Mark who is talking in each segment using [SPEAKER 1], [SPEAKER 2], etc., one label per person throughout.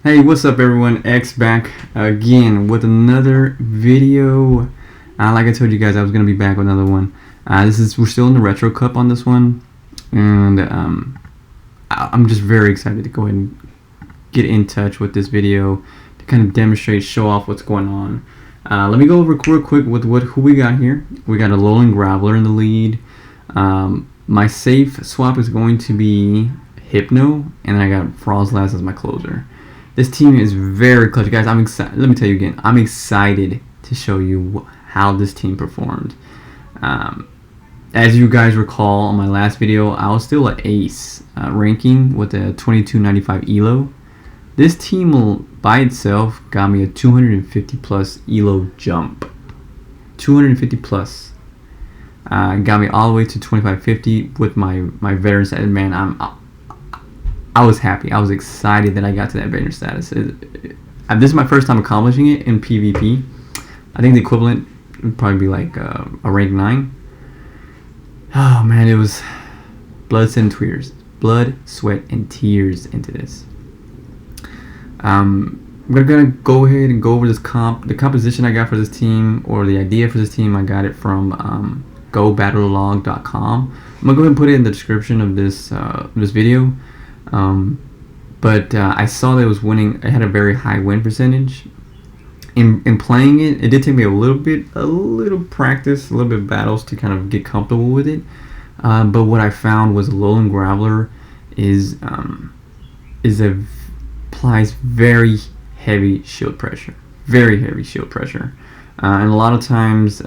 [SPEAKER 1] Hey, what's up everyone? X back again with another video. Like I told you guys, I was gonna be back with another one. We're still in the Retro Cup on this one, and I'm just very excited to go ahead and get in touch with this video to kind of demonstrate, show off what's going on. Let me go over real quick with who we got here. We got Alolan Graveler in the lead. My safe swap is going to be Hypno, and I got Frostlass as my closer. This team is very clutch, guys. I'm excited. Let me tell you again. I'm excited to show you how this team performed. As you guys recall, on my last video, I was still an ace ranking with a 2295 elo. This team by itself got me a 250 plus elo jump. 250 plus. Got me all the way to 2550 with my veteran status. Man, I was happy. I was excited that I got to that veteran status. This is my first time accomplishing it in PvP. I think the equivalent would probably be like a rank 9. Oh man, it was blood, sweat, and tears into this. We're gonna go ahead and go over this the composition I got for this team, or the idea for this team. I got it from GoBattleLog.com. I'm gonna go ahead and put it in the description of this video. But I saw that it was winning. It had a very high win percentage. In playing it, it did take me a little practice, a little bit of battles to kind of get comfortable with it. But what I found was Alolan Graveler applies very heavy shield pressure, and a lot of times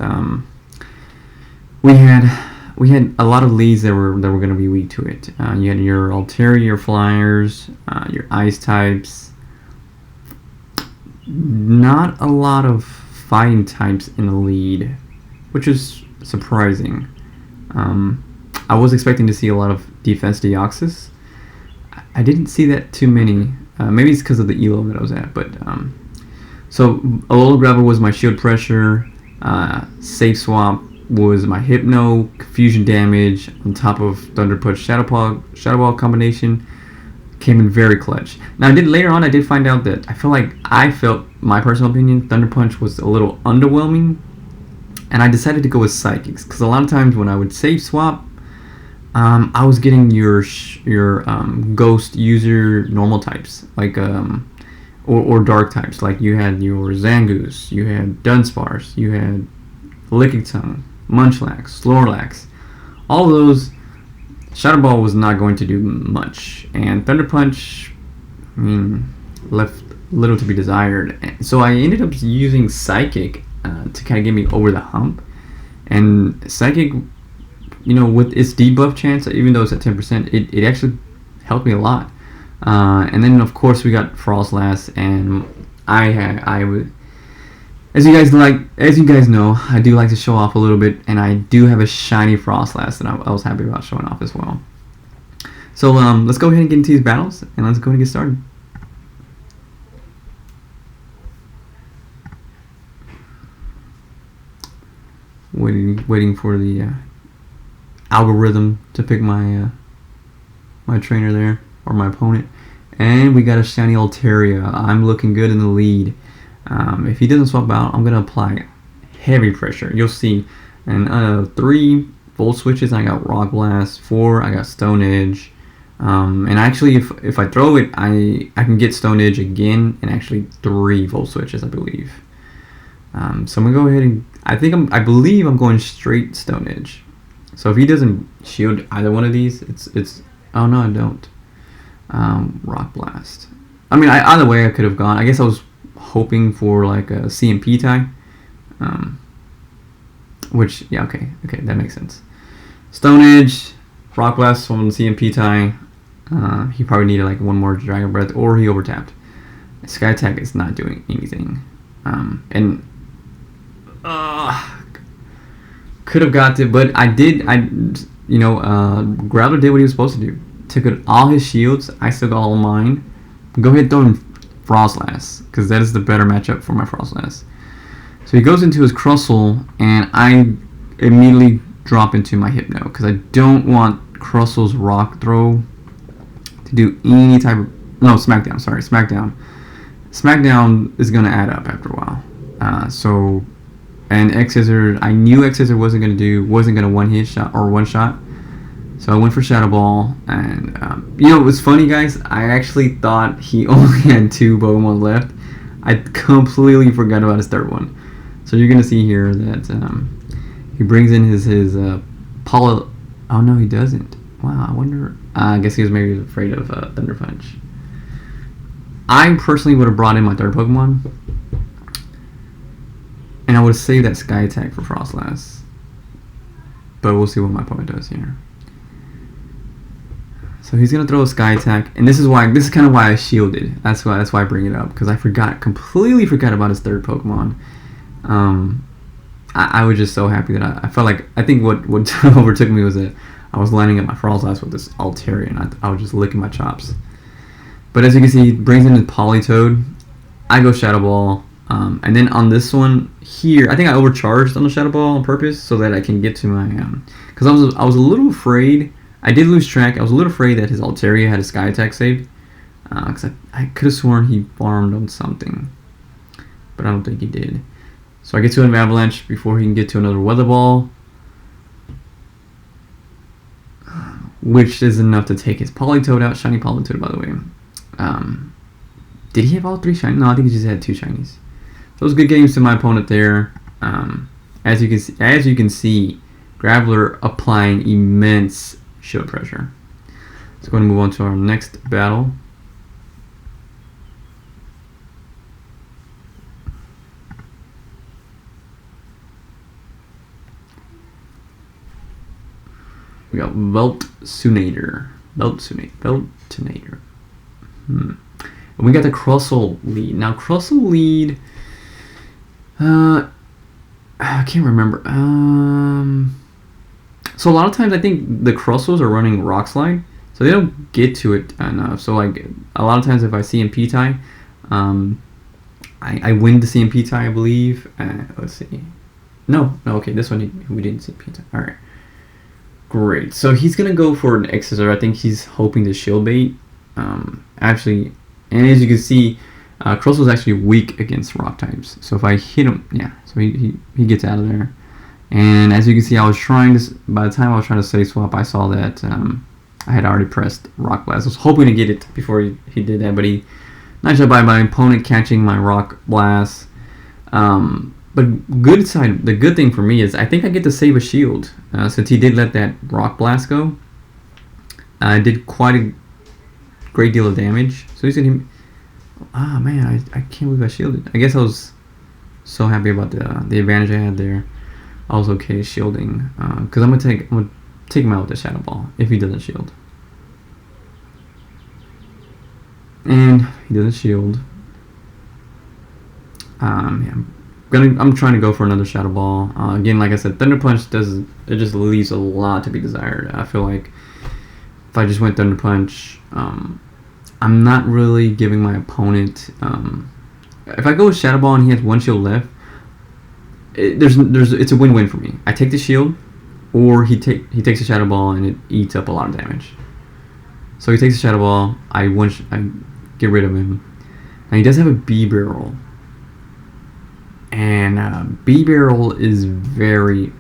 [SPEAKER 1] we had a lot of leads that were going to be weak to it. You had your Altaria, your Flyers, your Ice types. Not a lot of fighting types in the lead, which is surprising. I was expecting to see a lot of defense Deoxys. I didn't see that too many. Maybe it's because of the elo that I was at. But so Alolan Graveler was my shield pressure. Safe swap was my Hypno, confusion damage on top of Thunder Punch Shadow Ball combination. Came in very clutch. Now later on I did find out that I felt my personal opinion, Thunder Punch was a little underwhelming, and I decided to go with Psychics, because a lot of times when I would safe swap, I was getting your ghost user normal types, like or dark types, like you had your Zangoose, you had Dunsparce, you had Lickitung, Munchlax, Snorlax. All of those, Shadow Ball was not going to do much, and Thunder Punch, left little to be desired. So I ended up using Psychic to kind of get me over the hump. And Psychic, with its debuff chance, even though it's at 10%, it actually helped me a lot. And then of course we got Frostlass, and I would. As you guys know, I do like to show off a little bit, and I do have a shiny Frostlass that I was happy about showing off as well. So let's go ahead and get into these battles, and let's go ahead and get started. Waiting for the algorithm to pick my my trainer there, or my opponent, and we got a shiny Altaria. I'm looking good in the lead. If he doesn't swap out, I'm going to apply heavy pressure. You'll see. And 3 Volt Switches, I got Rock Blast. 4, I got Stone Edge. And actually, if I throw it, I can get Stone Edge again, and actually 3 Volt Switches, I believe. So I'm going to go ahead and... I believe I'm going straight Stone Edge. So if he doesn't shield either one of these, it's... Oh, no, I don't. Rock Blast. Either way I could have gone. I guess I was hoping for like a CMP tie, which okay, that makes sense. Stone Edge, Rock Blast from CMP tie. He probably needed like one more Dragon Breath, or he overtapped. Sky Attack is not doing anything, and could have got it, but Graveler did what he was supposed to do. Took out all his shields. I still got all of mine. Go ahead and throw him Frostlass, because that is the better matchup for my Frostlass. So he goes into his Crustle, and I immediately drop into my Hypno, because I don't want Crustle's Rock Throw to do any type of... No, Smackdown, sorry, Smackdown. SmackDown is gonna add up after a while. And X Scissor, I knew X Scissor wasn't gonna one hit shot or one shot. So I went for Shadow Ball, and it was funny, guys. I actually thought he only had 2 Pokemon left. I completely forgot about his third one. So you're gonna see here that he brings in his Poly. Oh no, he doesn't. Wow, I wonder. I guess he was maybe afraid of Thunder Punch. I personally would have brought in my third Pokemon, and I would have saved that Sky Attack for Frostlass. But we'll see what my opponent does here. So he's gonna throw a Sky Attack, and this is kind of why I shielded. That's why I bring it up, because I completely forgot about his third Pokemon. I was just so happy that I felt like, I think what overtook me was that I was lining up my Frostlass with this Altaria, and I was just licking my chops. But as you can see, he brings in his Politoed. I go Shadow Ball, and then on this one here, I think I overcharged on the Shadow Ball on purpose so that I can get to my because I was a little afraid. I did lose track. I was a little afraid that his Altaria had a Sky Attack saved, because I could have sworn he farmed on something, but I don't think he did. So I get to an Avalanche before he can get to another Weather Ball, which is enough to take his Politoed out. Shiny Politoed, by the way. Did he have all 3 shinies? No, I think he just had 2 shinies. Those good games to my opponent there. As you can see, Graveler applying immense shield pressure. Let's go ahead and move on to our next battle. We got Veltinator. And we got the Crustle lead. Now Crustle lead, I can't remember. So a lot of times I think the Crustles are running Rock Slide, so they don't get to it enough. So like a lot of times if I CMP tie, I win the CMP tie, I believe. Let's see. No, okay, this one we didn't CMP tie. All right, great. So he's gonna go for an X Scissor. I think he's hoping to shield bait. Actually, and as you can see, Crustle is actually weak against rock types. So if I hit him, yeah, so he gets out of there. And as you can see, by the time I was trying to Save Swap, I saw that I had already pressed Rock Blast. I was hoping to get it before he did that, but nice job by my opponent catching my Rock Blast. But the good thing for me is I think I get to save a shield, since he did let that Rock Blast go. I did quite a great deal of damage. So he's gonna. Ah man, I can't believe I shielded. I guess I was so happy about the advantage I had there. I was okay shielding, because I'm gonna take him out with the Shadow Ball if he doesn't shield. And he doesn't shield. Yeah, I'm trying to go for another Shadow Ball. Again, like I said, Thunder Punch just leaves a lot to be desired. I feel like if I just went Thunder Punch, I'm not really giving my opponent. If I go with Shadow Ball and he has 1 shield left, it's a win-win for me. I take the shield, or he takes a Shadow Ball and it eats up a lot of damage. So he takes a Shadow Ball. I get rid of him, and he does have a B-Barrel. And B-Barrel is very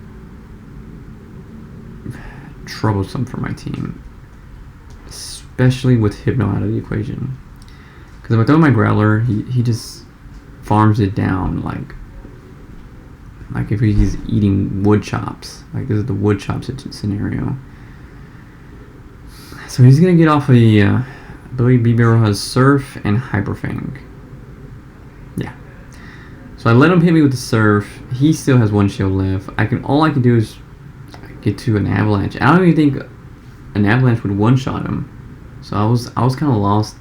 [SPEAKER 1] troublesome for my team, especially with Hypno out of the equation. Because if I throw my Growler, he just farms it down like if he's eating wood chops. Like this is the wood chops scenario. So he's gonna get off I believe B-Barrel has Surf and Hyper Fang. Yeah. So I let him hit me with the Surf. He still has 1 shield left. All I can do is get to an Avalanche. I don't even think an Avalanche would one-shot him. So I was kind of lost,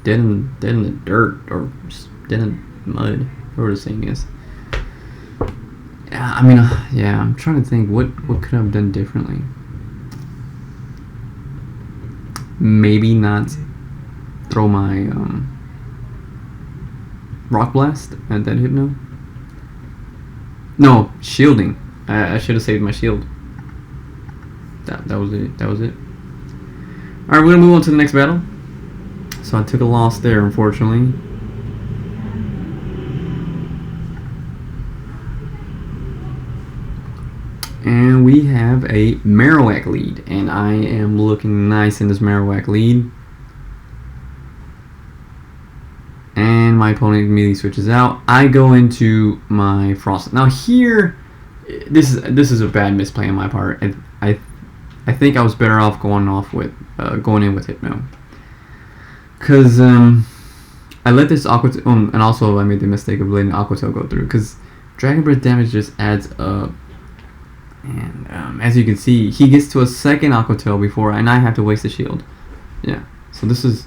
[SPEAKER 1] dead in the dirt, or just dead in mud, whatever the saying is. I mean, yeah, I'm trying to think what could I have done differently. Maybe not throw my Rock Blast at that Hypno. No, shielding. I should have saved my shield. That was it. That was it. All right, we're gonna move on to the next battle. So I took a loss there, unfortunately. And we have a Marowak lead, and I am looking nice in this Marowak lead. And my opponent immediately switches out. I go into my Frost. Now here, this is a bad misplay on my part. I think I was better off going in with Hypno, because I let this Aqua and also I made the mistake of letting Aqua Tail go through, because Dragon Breath damage just adds up. And as you can see, he gets to a second Aqua Tail before, and I have to waste a shield. Yeah, so this is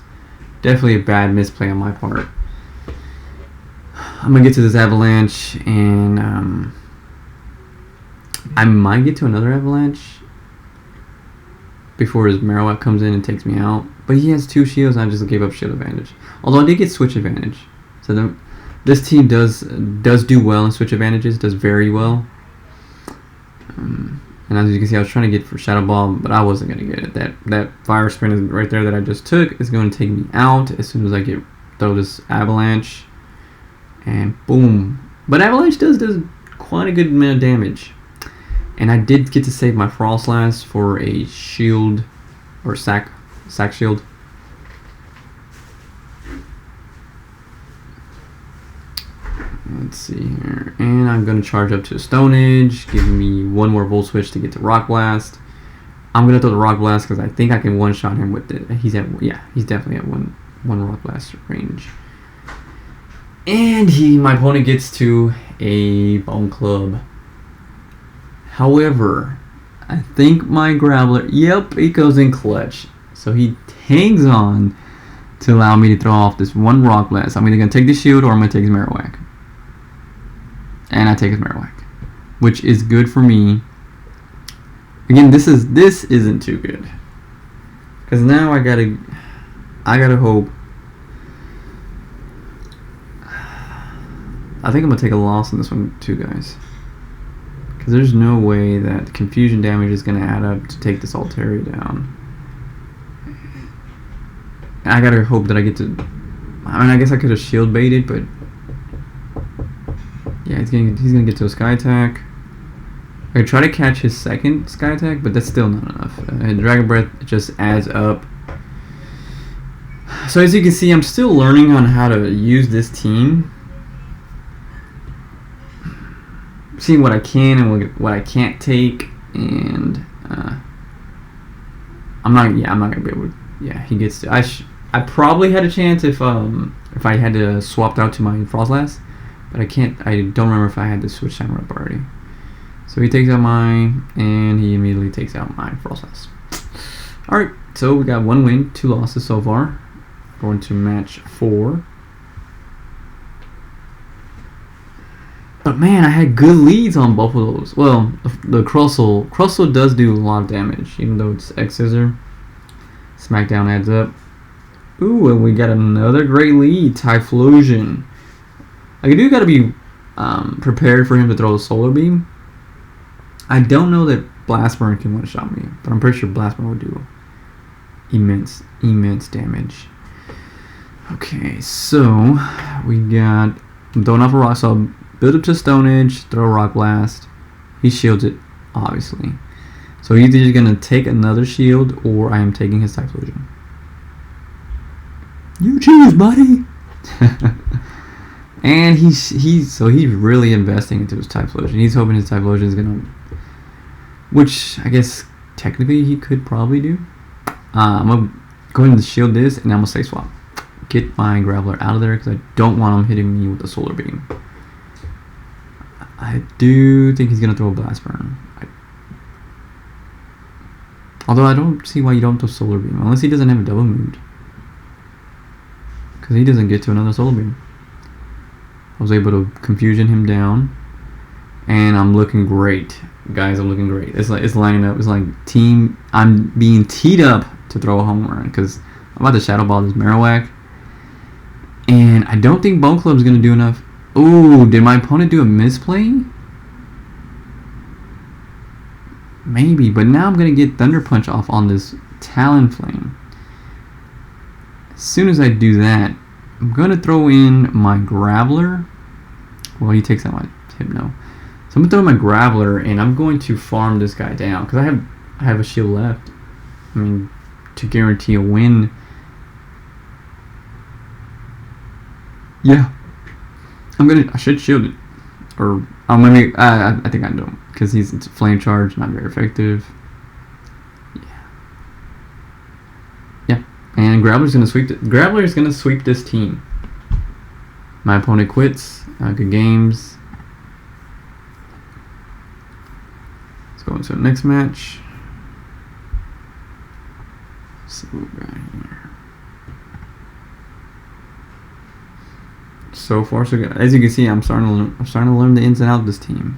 [SPEAKER 1] definitely a bad misplay on my part. I'm gonna get to this Avalanche, and I might get to another Avalanche before his Marowak comes in and takes me out. But he has 2 shields, and I just gave up shield advantage. Although I did get switch advantage, so this team does do well in switch advantages, does very well. And as you can see, I was trying to get for Shadow Ball, but I wasn't going to get it. That Fire Spin is right there that I just took is going to take me out as soon as I throw this Avalanche. And boom. But Avalanche does quite a good amount of damage. And I did get to save my Frostlass for a shield, or sack shield. Let's see here, and I'm going to charge up to a Stone Edge, giving me 1 more Volt Switch to get to Rock Blast. I'm going to throw the Rock Blast because I think I can one-shot him with it. He's definitely at one Rock Blast range. And my opponent gets to a Bone Club. However, I think my Graveler, yep, it goes in clutch. So he hangs on to allow me to throw off this 1 Rock Blast. I'm either going to take the shield or I'm going to take his Marowak. And I take his Marowak, which is good for me. Again, this isn't too good, because now I gotta hope. I think I'm gonna take a loss in this one too, guys, because there's no way that confusion damage is gonna add up to take this Altaria down. I gotta hope that I get to. I mean, I guess I could have shield baited, but. Yeah, he's gonna get to a Sky Attack. I could try to catch his second Sky Attack, but that's still not enough. Dragon Breath just adds up. So as you can see, I'm still learning on how to use this team. Seeing what I can and what I can't take, and I'm not gonna be able to. Yeah, he gets to. I probably had a chance if I had to swapped out to my Frostlass. But I don't remember if I had the switch timer up already. So he takes out mine, and he immediately takes out my Frostlass. Alright, so we got 1 win, 2 losses so far. Going to match 4. But man, I had good leads on both of those. Well, the Crustle does do a lot of damage, even though it's X-Scissor. Smackdown adds up. Ooh, and we got another great lead, Typhlosion. I do got to be prepared for him to throw a Solar Beam. I don't know that Blast Burn can one-shot me, but I'm pretty sure Blast Burn would do immense damage. Okay, so we got. I'm throwing off a rock, so I'll build up to Stone Edge, throw a Rock Blast. He shields it, obviously. So he's either going to take another shield, or I am taking his Typhlosion. You choose, buddy! And he's really investing into his Typhlosion. He's hoping his Typhlosion is gonna, which I guess technically he could probably do. I'm gonna go ahead and shield this, and I'm gonna Stay Swap. Get my Graveler out of there because I don't want him hitting me with a Solar Beam. I do think he's gonna throw a Blast Burn. Although I don't see why you don't throw Solar Beam unless he doesn't have a double mood, because he doesn't get to another Solar Beam. I was able to confusion him down, and I'm looking great, guys. I'm looking great. It's lining up. It's like team. I'm being teed up to throw a home run because I'm about to Shadow Ball this Marowak, and I don't think Bone Club's gonna do enough. Ooh, did my opponent do a misplay? Maybe, but now I'm gonna get Thunder Punch off on this Talonflame. As soon as I do that, I'm going to throw in my Graveler. Well, he takes out my Hypno. So I'm gonna throw my Graveler, and I'm going to farm this guy down because I have a shield left. I mean, to guarantee a win. Yeah, I should shield it, or maybe I think I don't because it's flame charge, not very effective. Yeah, and Graveler's gonna sweep. Graveler is gonna sweep this team. My opponent quits. Good games. Let's go into the next match. So right here. So far, so good. As you can see, I'm starting to learn the ins and outs of this team.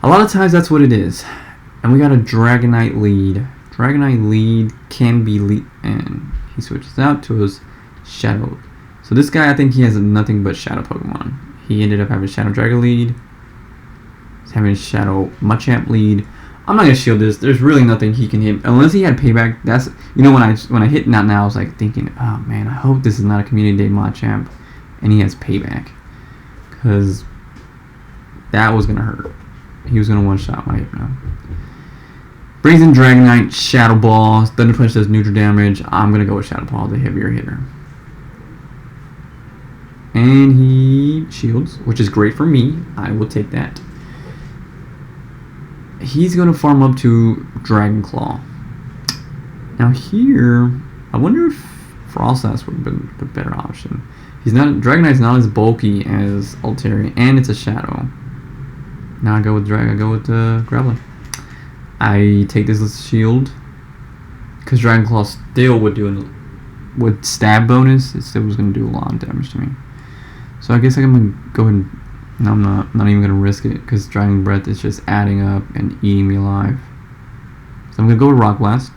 [SPEAKER 1] A lot of times, that's what it is. And we got a Dragonite lead. Dragonite lead can be lead, and he switches out to his Shadow. So this guy, I think he has nothing but Shadow Pokemon. He ended up having Shadow Dragon lead. He's having Shadow Machamp lead. I'm not gonna shield this. There's really nothing he can hit unless he had payback. That's when I hit not now, I was like thinking, oh man, I hope this is not a Community Day Machamp, and he has payback, because that was gonna hurt. He was gonna one shot my Hypno. Brings in Dragonite, Shadow Ball. Thunder Punch does neutral damage. I'm gonna go with Shadow Ball, the heavier hitter. And he shields, which is great for me. I will take that. He's going to farm up to Dragon Claw. Now here, I wonder if Froslass would have been the better option. Dragonite's not as bulky as Altaria, and it's a Shadow. Now I go with Graveler. I take this as a shield, because Dragon Claw still would do with stab bonus. It still was going to do a lot of damage to me. So I guess I'm going to go ahead and... No, I'm not even going to risk it, because Dragon Breath is just adding up and eating me alive. So I'm going to go with Rock Blast.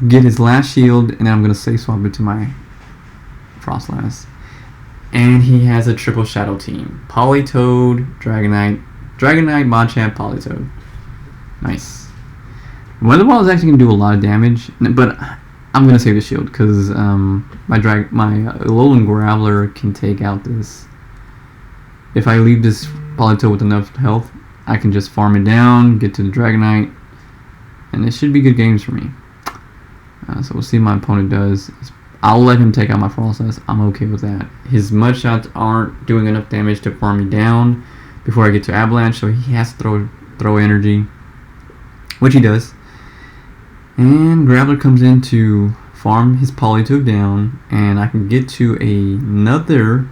[SPEAKER 1] Get his last shield, and then I'm going to safe swap it to my Froslass. And he has a triple Shadow team. Politoed, Dragonite, Machamp, Politoed. Nice. Weather Ball is actually going to do a lot of damage, but I'm going to save the shield, because my Alolan Graveler can take out this. If I leave this Politoed with enough health, I can just farm it down, get to the Dragonite, and it should be good games for me. So we'll see what my opponent does. I'll let him take out my Froslass. I'm okay with that. His Mud Shots aren't doing enough damage to farm me down before I get to Avalanche, so he has to throw energy, which he does. And Graveler comes in to farm his Politoed down, and I can get to another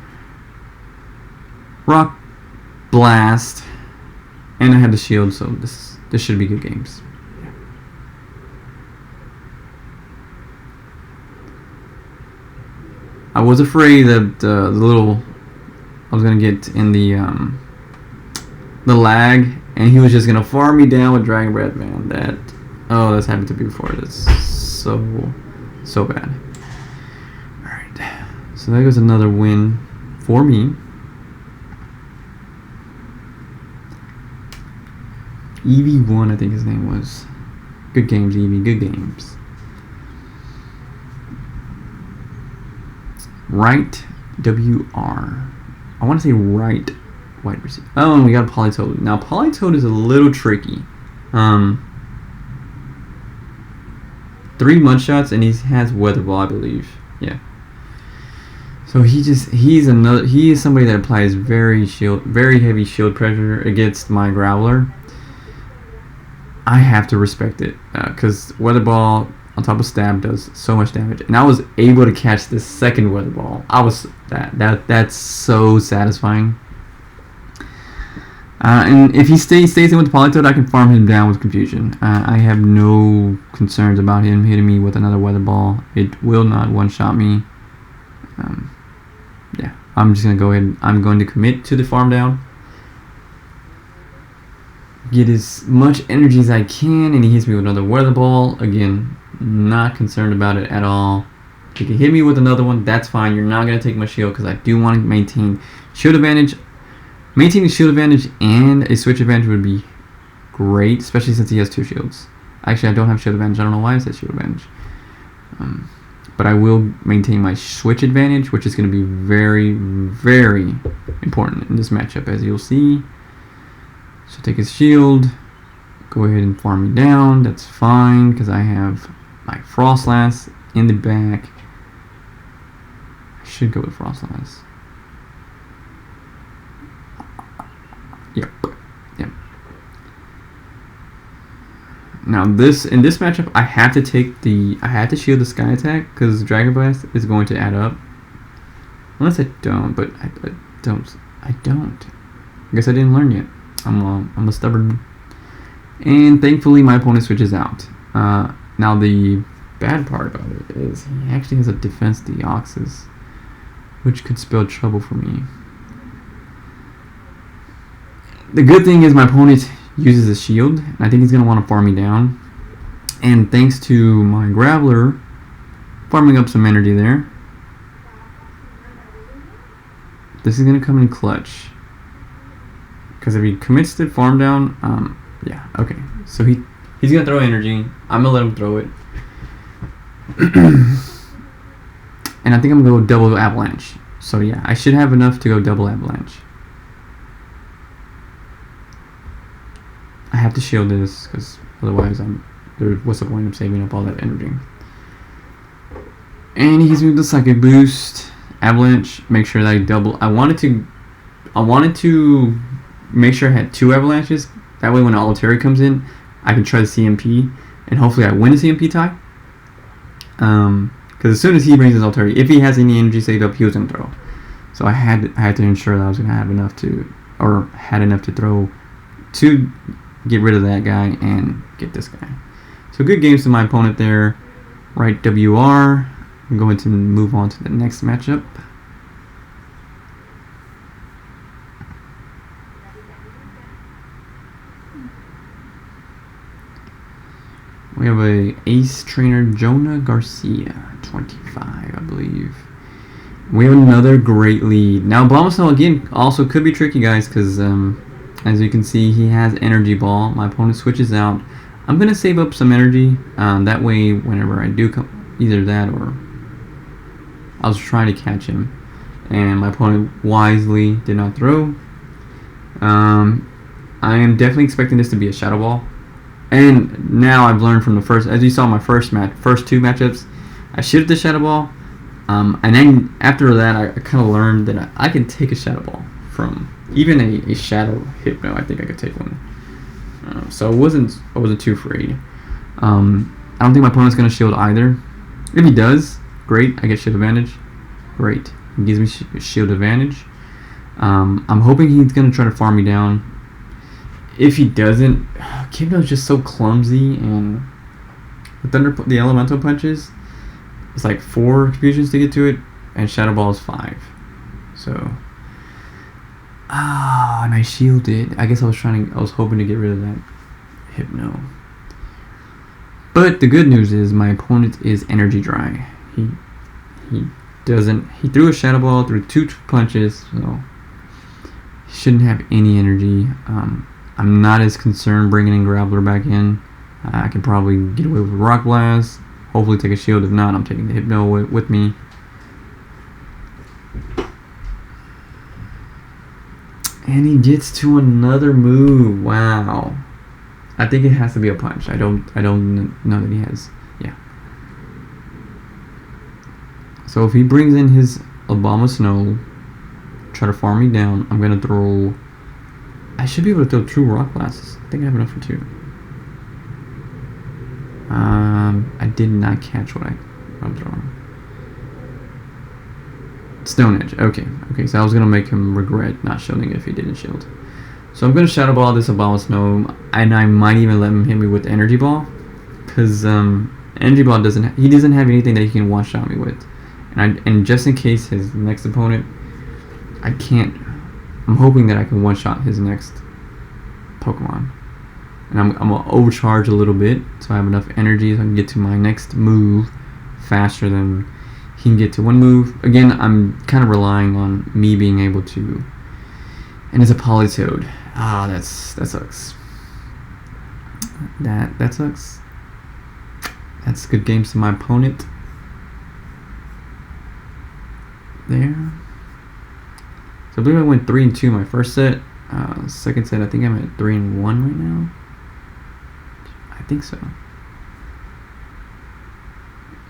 [SPEAKER 1] Rock Blast, and I have the shield, so this should be good games. I was afraid that the little I was gonna get in the lag, and he was just gonna farm me down with Dragon Breath, man. That's happened to me before. That's so bad. Alright. So there goes another win for me. EV1, I think his name was. Good games, Eevee. Good games. Right WR. I want to say right wide receiver. Oh, and we got a Politoed. Now Politoed is a little tricky. 3 Mud Shots, and he has Weather Ball, I believe. Yeah. So he is somebody that applies very heavy shield pressure against my Graveler. I have to respect it, because Weather Ball on top of Stab does so much damage, and I was able to catch the second Weather Ball. That's so satisfying. And if he stays in with the Politoed, I can farm him down with Confusion. I have no concerns about him hitting me with another Weather Ball. It will not one-shot me. Yeah, I'm just going to go ahead. I'm going to commit to the farm down. Get as much energy as I can, and he hits me with another Weather Ball. Again, not concerned about it at all. He can hit me with another one. That's fine. You're not going to take my shield, because I do want to maintain shield advantage. Maintaining shield advantage and a switch advantage would be great, especially since he has 2 shields. Actually, I don't have shield advantage. I don't know why I said shield advantage. but I will maintain my switch advantage, which is going to be very, very important in this matchup, as you'll see. So take his shield, go ahead and farm me down. That's fine because I have my Frostlass in the back. I should go with Frostlass. Yep. Now in this matchup, I have to shield the Sky Attack because Dragon Blast is going to add up. Unless I don't, but I don't. I guess I didn't learn yet. I'm a stubborn. And thankfully, my opponent switches out. Now the bad part about it is he actually has a Defense Deoxys, which could spell trouble for me. The good thing is my opponent uses a shield, and I think he's going to want to farm me down. And thanks to my Graveler farming up some energy there, this is going to come in clutch. Because if he commits to farm down, yeah, okay. So he's going to throw energy. I'm going to let him throw it. And I think I'm going to go double Avalanche. So yeah, I should have enough to go double Avalanche. I have to shield this because otherwise what's the point of saving up all that energy? And he gives me the Psychic Boost, Avalanche. Make sure that I double. I wanted to make sure I had 2 Avalanches. That way, when Altaria comes in, I can try the CMP, and hopefully I win the CMP tie. Because as soon as he brings his Altaria, if he has any energy saved up, he was gonna throw. So I had to ensure that I was gonna have enough to, or had enough to throw to get rid of that guy and get this guy. So good games to my opponent there. Right, WR. I'm going to move on to the next matchup. We have a ace trainer, Jonah Garcia, 25, I believe. We have another great lead. Now, Abomasnow, again, also could be tricky, guys, because as you can see, he has Energy Ball. My opponent switches out. I'm going to save up some energy. That way, whenever I do come, either that or I was trying to catch him. And my opponent wisely did not throw. I am definitely expecting this to be a Shadow Ball. And now I've learned from the first, as you saw my first 2 matchups, I shifted the Shadow Ball. And then after that, I kind of learned that I can take a Shadow Ball from even a Shadow Hypno. I think I could take one. So I wasn't too afraid. I don't think my opponent's going to shield either. If he does, great. I get shield advantage. Great. He gives me shield advantage. I'm hoping he's going to try to farm me down. If he doesn't, Kibno's just so clumsy, and the elemental punches, it's like 4 fusions to get to it, and Shadow Ball is 5. So, and I shielded. I guess I was hoping to get rid of that Hypno. But the good news is my opponent is energy dry. He threw a Shadow Ball through 2 punches, so he shouldn't have any energy. I'm not as concerned bringing in Graveler back in. I can probably get away with Rock Blast. Hopefully take a shield. If not, I'm taking the Hypno with me. And he gets to another move. Wow. I think it has to be a punch. I don't know that he has. Yeah. So if he brings in his Abomasnow, try to farm me down, I'm gonna throw. I should be able to throw 2 Rock Blasts. I think I have enough for 2. I did not catch what I'm throwing. Stone Edge. Okay, so I was gonna make him regret not shielding if he didn't shield. So I'm gonna Shadow Ball this Abomasnow, and I might even let him hit me with Energy Ball, because Energy Ball doesn't have anything that he can one shot me with, and just in case his next opponent, I can't. I'm hoping that I can one shot his next Pokemon. And I'm going to overcharge a little bit so I have enough energy so I can get to my next move faster than he can get to one move. Again, I'm kind of relying on me being able to. And it's a Politoed. That sucks. That sucks. That's good games to my opponent. there. So I believe I went 3-2 my first set. Second set, I think I'm at 3-1 right now. I think so.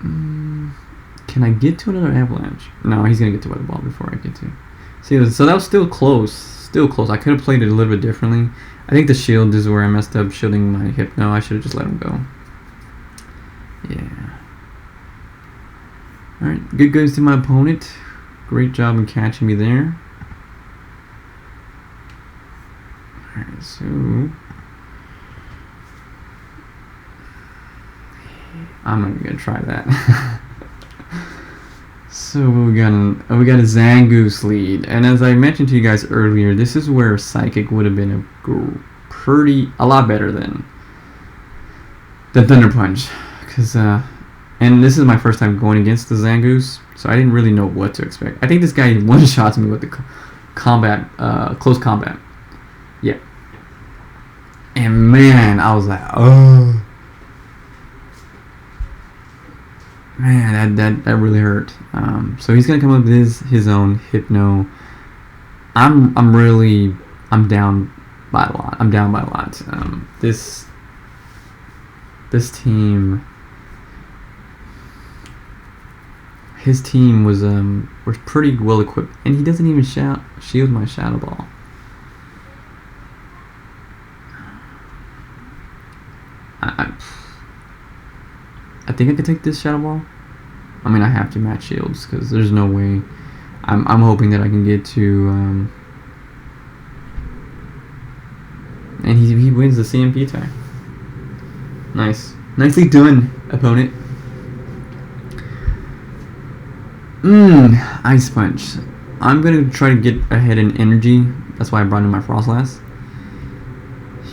[SPEAKER 1] Can I get to another avalanche? No, he's gonna get to weather ball before I get to. See, so that was still close. Still close. I could have played it a little bit differently. I think the shield is where I messed up, shielding my Hypno. I should have just let him go. Yeah. Alright, good goes to my opponent. Great job in catching me there. Alright, so I'm not gonna try that. So we got a Zangoose lead, and as I mentioned to you guys earlier, this is where Psychic would have been a lot better than Thunder Punch, because and this is my first time going against the Zangoose, so I didn't really know what to expect. I think this guy one-shots me with the close combat. Yeah. And man, I was like, oh. Man, that really hurt. So he's gonna come up with his own Hypno. I'm down by a lot. I'm down by a lot. This team, his team was pretty well equipped, and he doesn't even shield my Shadow Ball. I think I could take this Shadow Ball. I mean, I have to match shields because there's no way. I'm hoping that I can get to. And he wins the CMP tie. Nice, nicely done, opponent. Ice Punch. I'm gonna try to get ahead in energy. That's why I brought in my Frostlass.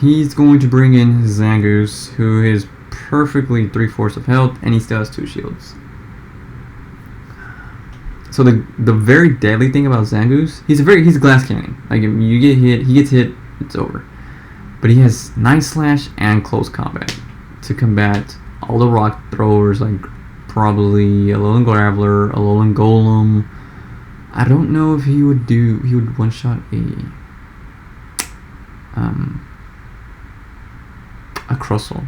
[SPEAKER 1] He's going to bring in Zangoose, who is perfectly 3/4 of health, and he still has 2 shields. So the very deadly thing about Zangoose, he's a glass cannon. Like, if you get hit, he gets hit, it's over. But he has Night Slash and close combat to combat all the rock throwers, like probably Alolan Graveler, Alolan Golem. I don't know if he would one shot a Crustle.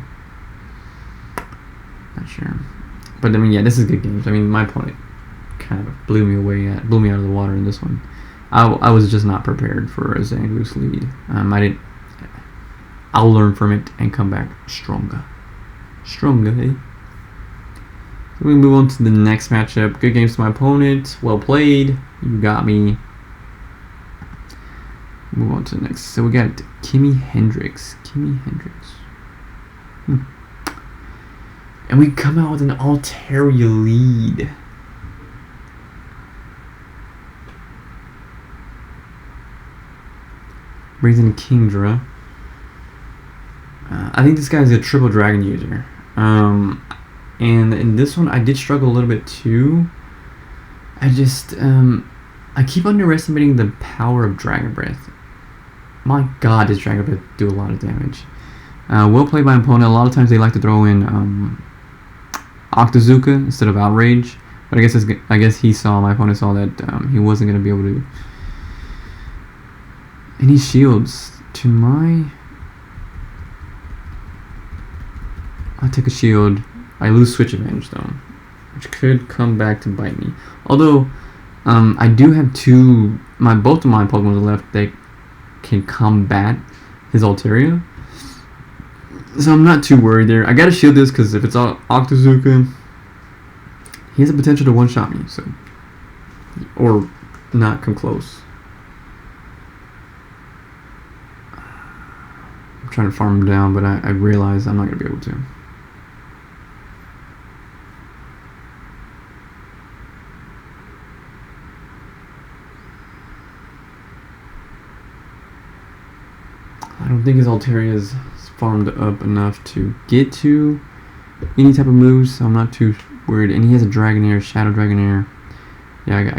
[SPEAKER 1] Not sure, but I mean, yeah, this is good games. I mean, my opponent kind of blew me out of the water in this one. I was just not prepared for a Zangoose lead. I'll learn from it and come back stronger, eh? So we move on to the next matchup. Good games to my opponent. Well played. You got me. Move on to the next. So we got Kimi Hendrix. And we come out with an Altaria lead. Brings in Kingdra. I think this guy's a triple dragon user. And in this one, I did struggle a little bit too. I just, I keep underestimating the power of Dragon Breath. My god, does Dragon Breath do a lot of damage. Well played by opponent. A lot of times they like to throw in Octazooka instead of Outrage. But I guess my opponent saw that he wasn't going to be able to. And he shields to my. I take a shield. I lose switch advantage though, which could come back to bite me. Although I do have both of my Pokemon left that can combat his Altaria. So I'm not too worried there. I gotta shield this because if it's Octazooka, he has the potential to one-shot me, so, or not come close. I'm trying to farm him down, but I realize I'm not gonna be able to. I don't think his Altaria is farmed up enough to get to any type of moves, so I'm not too worried. And he has a Dragonair, Shadow Dragonair. Yeah,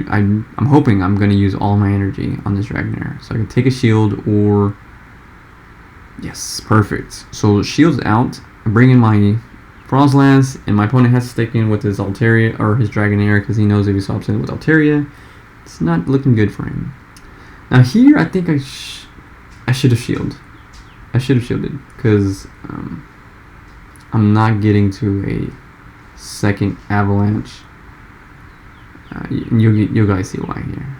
[SPEAKER 1] I'm hoping I'm going to use all my energy on this Dragonair. So I can take a shield or... Yes, perfect. So shield's out. I bring in my Frostlass, and my opponent has to stick in with his Altaria or his Dragonair because he knows if he swaps in with Altaria, it's not looking good for him. Now here, I think I should have shielded. I should have shielded because I'm not getting to a second avalanche. You guys see why here.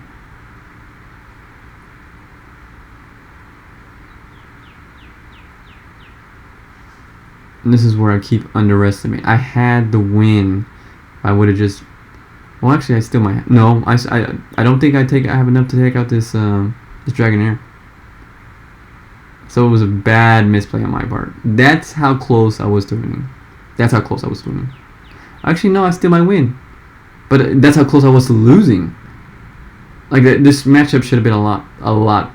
[SPEAKER 1] And this is where I keep underestimating. I had the win. I would have just. Well, actually, I still might. No, I don't think I have enough to take out this Dragonair. So it was a bad misplay on my part. That's how close I was to winning. That's how close I was to winning. Actually, no, I still might win. But that's how close I was to losing. Like this matchup should have been a lot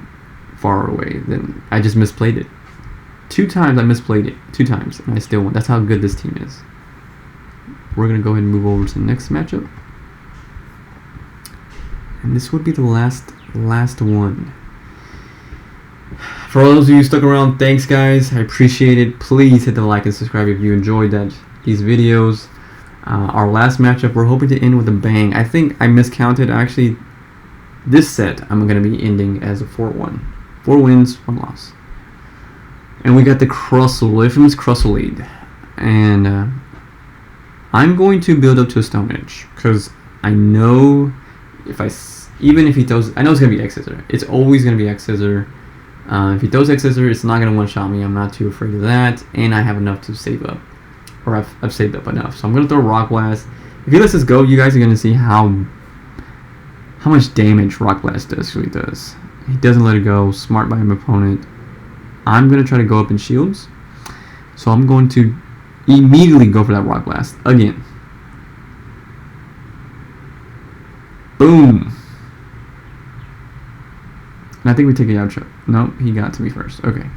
[SPEAKER 1] far away. Than I just misplayed it. 2 times I misplayed it. 2 times, and I still won. That's how good this team is. We're gonna go ahead and move over to the next matchup. And this would be the last one. For all those of you who stuck around, thanks guys. I appreciate it. Please hit the like and subscribe if you enjoyed these videos. Our last matchup, we're hoping to end with a bang. I think I miscounted. Actually, this set I'm going to be ending as a 4-1. 4 wins, 1 loss. And we got the Crustle, infamous Crustle lead. And I'm going to build up to a Stone Edge because I know even if he throws, I know it's going to be X Scissor. It's always going to be X Scissor. If he throws X Scissor, it's not going to one-shot me. I'm not too afraid of that. And I have enough to save up. Or I've saved up enough. So I'm going to throw Rock Blast. If he lets this go, you guys are going to see how much damage Rock Blast really does. He doesn't let it go. Smart by my opponent. I'm going to try to go up in shields. So I'm going to immediately go for that Rock Blast again. Boom. And I think we take a outro. No, he got to me first. Okay.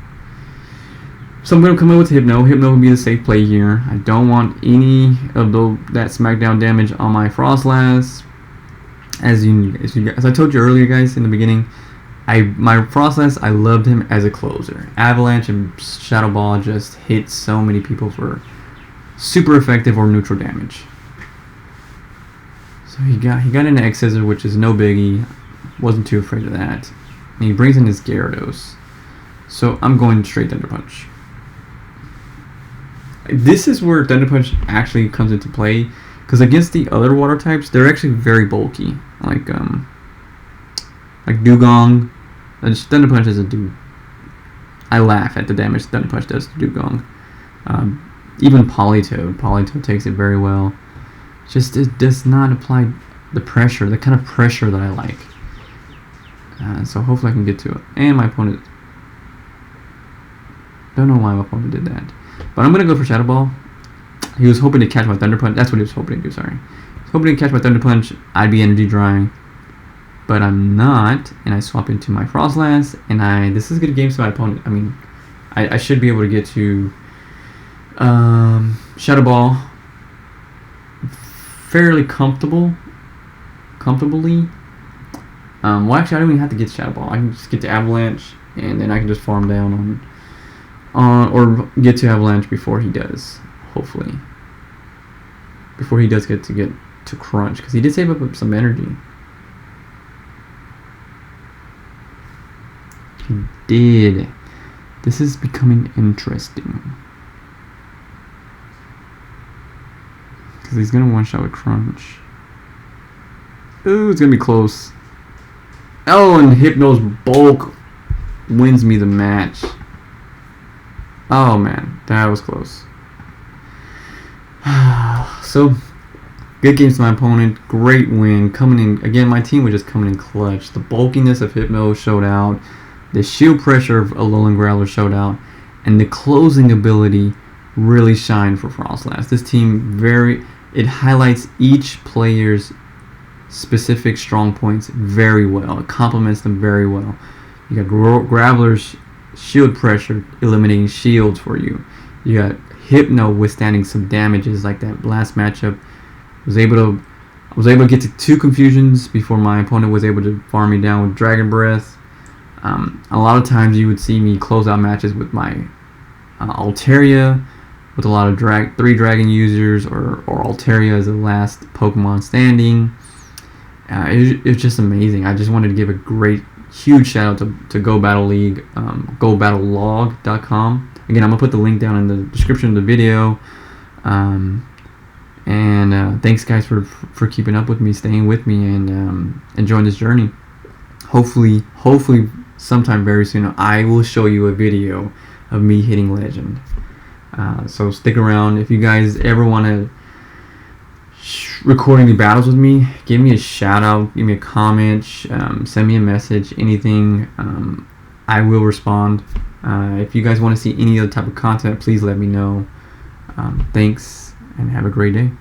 [SPEAKER 1] So I'm going to come in with Hypno. Hypno will be the safe play here. I don't want any of that smackdown damage on my Frostlass. As I told you earlier, guys, in the beginning, my Frostlass, I loved him as a closer. Avalanche and Shadow Ball just hit so many people for super effective or neutral damage. So he got an X Scissor, which is no biggie. Wasn't too afraid of that. And he brings in his Gyarados. So I'm going straight Thunder Punch. This is where Thunder Punch actually comes into play, because against the other water types, they're actually very bulky. Like Dugong. Thunder Punch doesn't do. I laugh at the damage Thunder Punch does to Dugong. Even Politoed. Politoed takes it very well. Just it does not apply the pressure, the kind of pressure that I like. So hopefully I can get to it. And my opponent. Don't know why my opponent did that. But I'm going to go for Shadow Ball. He was hoping to catch my Thunder Punch. That's what he was hoping to do, sorry. He was hoping to catch my Thunder Punch. I'd be energy drawing. But I'm not. And I swap into my Frostlass. And this is good games to my opponent. I mean, I should be able to get to Shadow Ball fairly comfortably. Well, actually, I don't even have to get Shadow Ball. I can just get to Avalanche. And then I can just farm down or get to Avalanche before he does, hopefully. Before he does get to Crunch, because he did save up some energy. He did. This is becoming interesting. Because he's going to one-shot with Crunch. Ooh, it's going to be close. Oh, and Hypno's Bulk wins me the match. Oh man, that was close. So, good games to my opponent. Great win. Coming in, again, my team was just coming in clutch. The bulkiness of Hypno showed out. The shield pressure of Alolan Growler showed out. And the closing ability really shined for Frostlass. This team, it highlights each player's specific strong points very well. It complements them very well. You got Graveler's shield pressure eliminating shields for you. You got Hypno withstanding some damages like that last matchup. I was able to get to 2 confusions before my opponent was able to farm me down with Dragon Breath. A lot of times you would see me close out matches with my Altaria, with a lot of 3 dragon users, or Altaria as the last Pokemon standing. It was just amazing. I just wanted to give a huge shout out to Go Battle League, GoBattleLog.com. Again, I'm gonna put the link down in the description of the video. Thanks guys for keeping up with me, staying with me, and enjoying this journey. Hopefully sometime very soon I will show you a video of me hitting legend. So stick around. If you guys ever want to record any battles with me, give me a shout out, give me a comment, send me a message, anything. I will respond. If you guys want to see any other type of content, please let me know. Thanks, and have a great day.